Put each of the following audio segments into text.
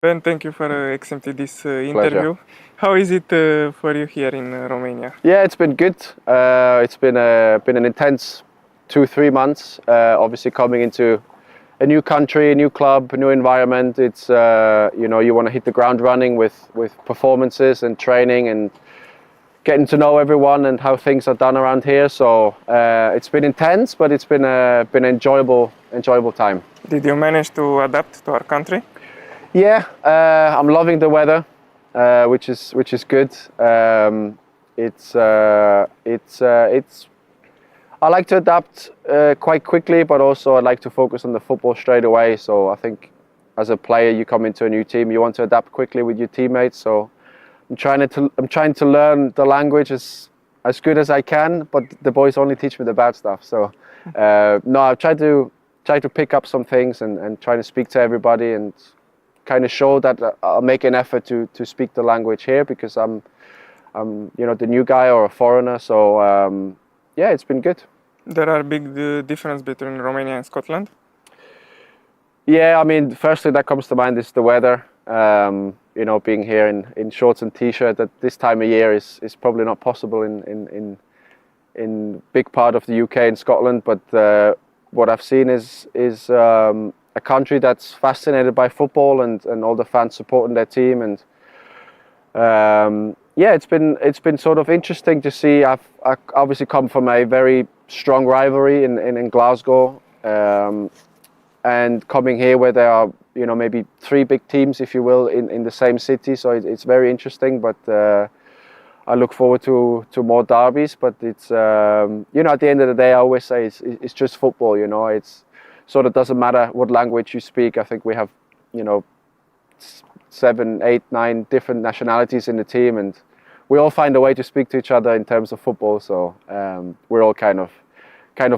Ben, thank you for accepting this interview. How is it for you here in Romania? Yeah, it's been good. It's been an intense 2-3 months. Obviously, coming into a new country, a new club, a new environment. It's you want to hit the ground running with performances and training and getting to know everyone and how things are done around here. So it's been intense, but it's been an enjoyable time. Did you manage to adapt to our country? Yeah, I'm loving the weather, which is good. It's I like to adapt quite quickly, but also I like to focus on the football straight away. So I think as a player, you come into a new team, you want to adapt quickly with your teammates. So I'm trying to learn the language as good as I can, but the boys only teach me the bad stuff. So no, I've tried to pick up some things and try to speak to everybody and kind of show that I'll make an effort to speak the language here because I'm the new guy or a foreigner. So yeah, it's been good. There are big difference between Romania and Scotland. Yeah, I mean, firstly that comes to mind is the weather. Being here in shorts and t-shirt at this time of year is probably not possible in big part of the UK and Scotland. But what I've seen is a country that's fascinated by football and all the fans supporting their team, and yeah, it's been sort of interesting to see. I obviously come from a very strong rivalry in Glasgow, and coming here where there are maybe 3 big teams, if you will, in the same city. So it's very interesting, but I look forward to more derbies. But it's at the end of the day, I always say it's just football. It's sort of doesn't matter what language you speak. I think we have 7, 8, 9 different nationalities in the team, and we all find a way to speak to each other in terms of football. So we're all kind of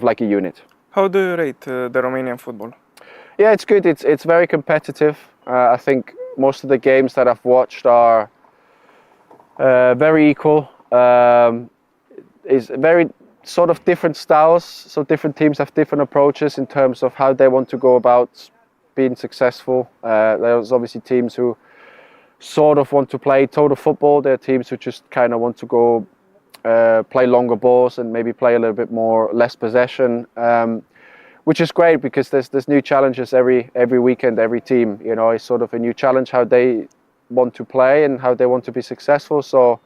like a unit. How do you rate the Romanian football? Yeah, it's good. It's very competitive. I think most of the games that I've watched are very equal. Is very sort of different styles. So different teams have different approaches in terms of how they want to go about being successful. There's obviously teams who sort of want to play total football. There are teams who just kind of want to go play longer balls and maybe play a little bit less possession. Which is great because there's new challenges every weekend, every team. It's sort of a new challenge how they want to play and how they want to be successful. So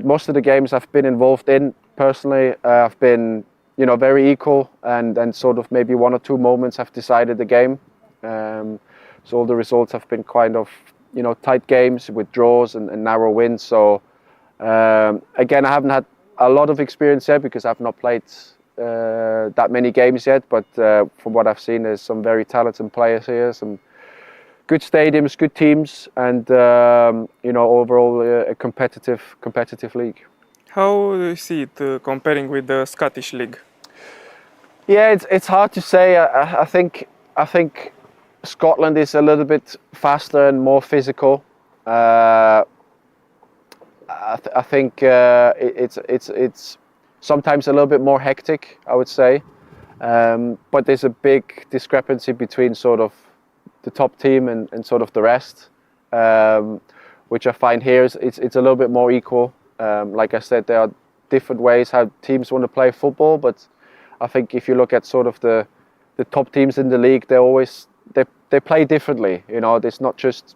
most of the games I've been involved in personally, I've been very equal, and sort of maybe 1 or 2 moments have decided the game. So all the results have been kind of tight games with draws and narrow wins. So again, I haven't had a lot of experience there because I've not played that many games yet, but from what I've seen, there's some very talented players here, some good stadiums, good teams, and overall a competitive league. How do you see it comparing with the Scottish League? Yeah, it's hard to say. I think Scotland is a little bit faster and more physical. I think it's sometimes a little bit more hectic, I would say, but there's a big discrepancy between sort of the top team and sort of the rest, which I find here it's a little bit more equal. Like I said, there are different ways how teams want to play football, but I think if you look at sort of the top teams in the league, they play differently. It's not just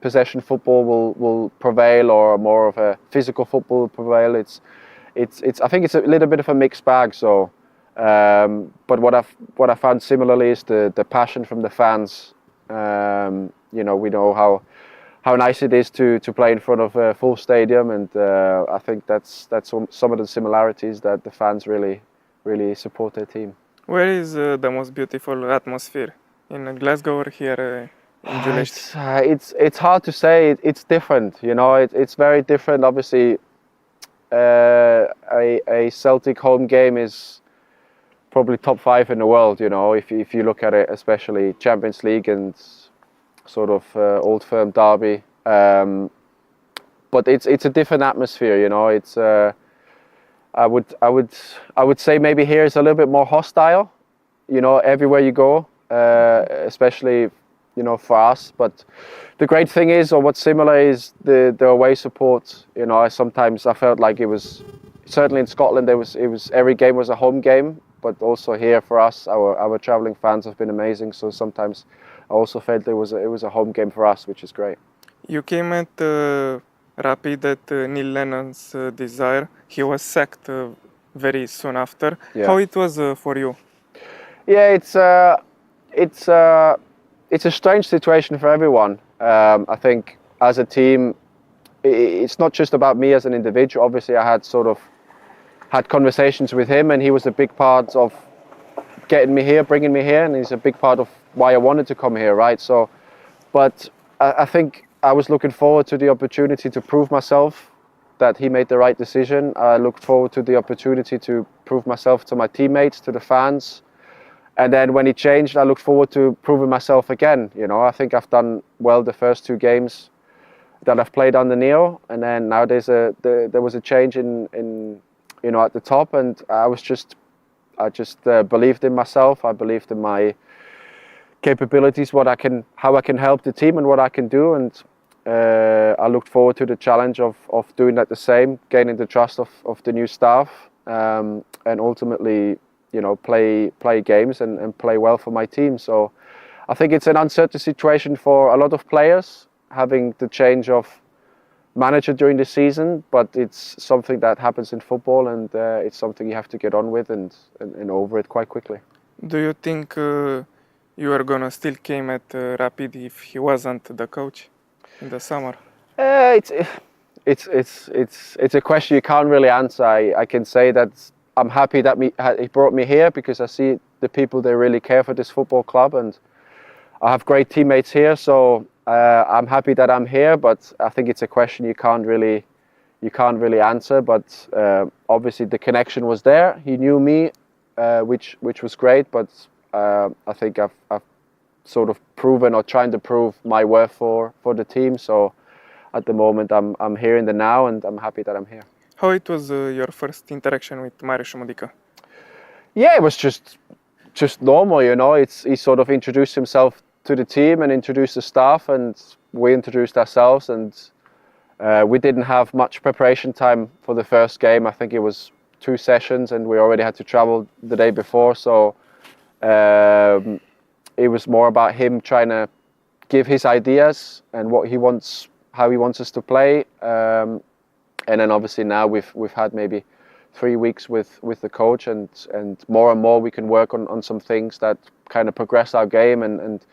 possession football will prevail or more of a physical football will prevail. I think it's a little bit of a mixed bag. So, but what I found similarly is the passion from the fans. We know how nice it is to play in front of a full stadium, and I think that's some of the similarities that the fans really support their team. Where is the most beautiful atmosphere? In Glasgow or here in Giulești? It's hard to say. It's different. It's very different. Obviously, a Celtic home game is probably top 5 in the world. If you look at it, especially Champions League and sort of Old Firm derby. But it's a different atmosphere. It's I would say maybe here is a little bit more hostile. Everywhere you go, especially for us. But the great thing is, or what's similar is the away support. I felt like it was, certainly in Scotland, it was every game was a home game, but also here for us, our traveling fans have been amazing. So sometimes I also felt it was a home game for us, which is great. You came at Rapid at Neil Lennon's desire. He was sacked very soon after. Yeah. How it was for you? Yeah, it's a strange situation for everyone. I think as a team, it's not just about me as an individual. Obviously, I had conversations with him, and he was a big part of getting me here, bringing me here, and he's a big part of why I wanted to come here, right? So, but I think I was looking forward to the opportunity to prove myself that he made the right decision. I looked forward to the opportunity to prove myself to my teammates, to the fans. And then when he changed, I looked forward to proving myself again. I think I've done well the first 2 games that I've played under Neil, and then now there was a change in at the top, and I just believed in myself. I believed in my capabilities, how I can help the team and what I can do, and I looked forward to the challenge of doing that the same, gaining the trust of the new staff, and ultimately play games and play well for my team. So I think it's an uncertain situation for a lot of players, having the change of manager during the season, but it's something that happens in football, and it's something you have to get on with and over it quite quickly. Do you think you are gonna still came at Rapid if he wasn't the coach in the summer? It's a question you can't really answer. I can say that I'm happy that he brought me here, because I see the people, they really care for this football club, and I have great teammates here. So I'm happy that I'm here, but I think it's a question you can't really answer. But obviously the connection was there. He knew me, which was great. But I think I've sort of proven, or trying to prove, my worth for the team. So at the moment I'm here in the now, and I'm happy that I'm here. How it was your first interaction with Marius Modica? Yeah, it was just normal, he sort of introduced himself to the team and introduced the staff, and we introduced ourselves, and we didn't have much preparation time for the first game. I think it was 2 sessions, and we already had to travel the day before, so it was more about him trying to give his ideas and how he wants us to play. And then obviously now we've had maybe 3 weeks with the coach, and more we can work on some things that kind of progress our game and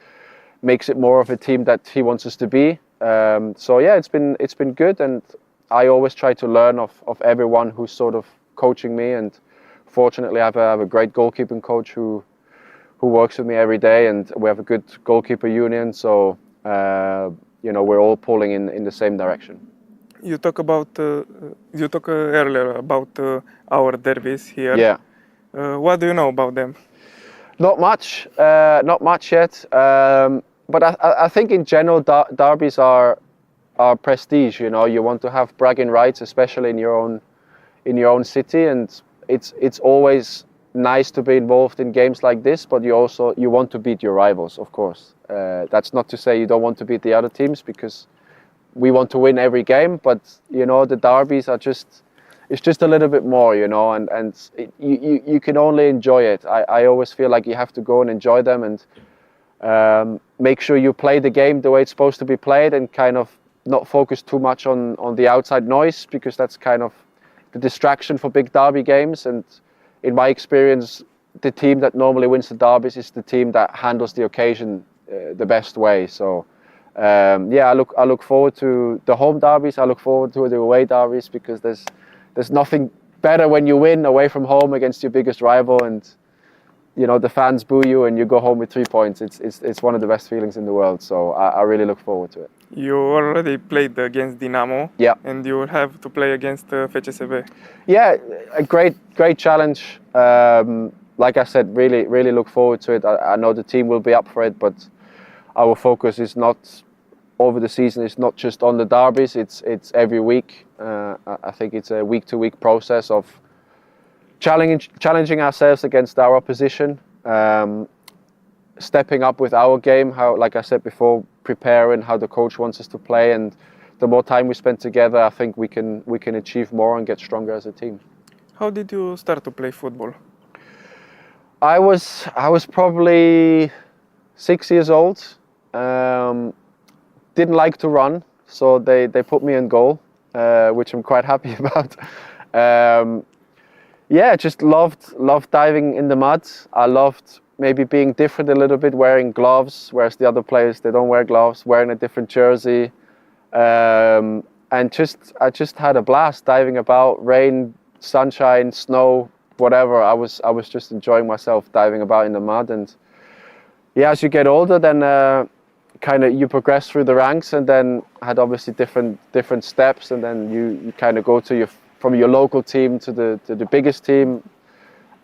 makes it more of a team that he wants us to be. So yeah, it's been good, and I always try to learn of everyone who's sort of coaching me, and fortunately I have a great goalkeeping coach who works with me every day, and we have a good goalkeeper union, so we're all pulling in the same direction. You talk earlier about our derbies here. Yeah. What do you know about them? Not much yet. But I think in general derbies are prestige. You want to have bragging rights, especially in your own city, and it's always nice to be involved in games like this. But you want to beat your rivals, of course. That's not to say you don't want to beat the other teams, because we want to win every game, but the derbies are it's just a little bit more, and you can only enjoy it. I always feel like you have to go and enjoy them, and make sure you play the game the way it's supposed to be played, and kind of not focus too much on the outside noise, because that's kind of the distraction for big derby games. And in my experience, the team that normally wins the derbies is the team that handles the occasion the best way. So I look forward to the home derbies. I look forward to the away derbies, because there's nothing better when you win away from home against your biggest rival, and the fans boo you and you go home with 3 points. It's one of the best feelings in the world. So I really look forward to it. You already played against Dinamo, yeah, and you will have to play against FCSB. Yeah, a great challenge. Like I said, really look forward to it. I know the team will be up for it, but our focus is not over the season. It's not just on the derbies. It's every week. I think it's a week-to-week process of challenging ourselves against our opposition. stepping up with our game, how, like I said before, preparing how the coach wants us to play, and the more time we spend together, I think we can achieve more and get stronger as a team. How did you start to play football? I was probably 6 years old. Didn't like to run, so they put me in goal, which I'm quite happy about. Yeah, just loved diving in the mud. I loved maybe being different a little bit, wearing gloves, whereas the other players, they don't wear gloves, wearing a different jersey. And I just had a blast diving about, rain, sunshine, snow, whatever. I was just enjoying myself diving about in the mud. And yeah, as you get older, then kind of you progress through the ranks, and then had obviously different steps, and then you kind of go to from your local team to the biggest team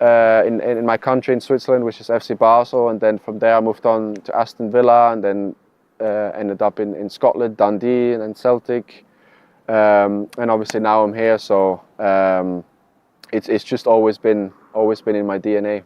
in my country, in Switzerland, which is FC Basel, and then from there I moved on to Aston Villa, and then ended up in Scotland, Dundee, and then Celtic, and obviously now I'm here. So it's just always been in my DNA.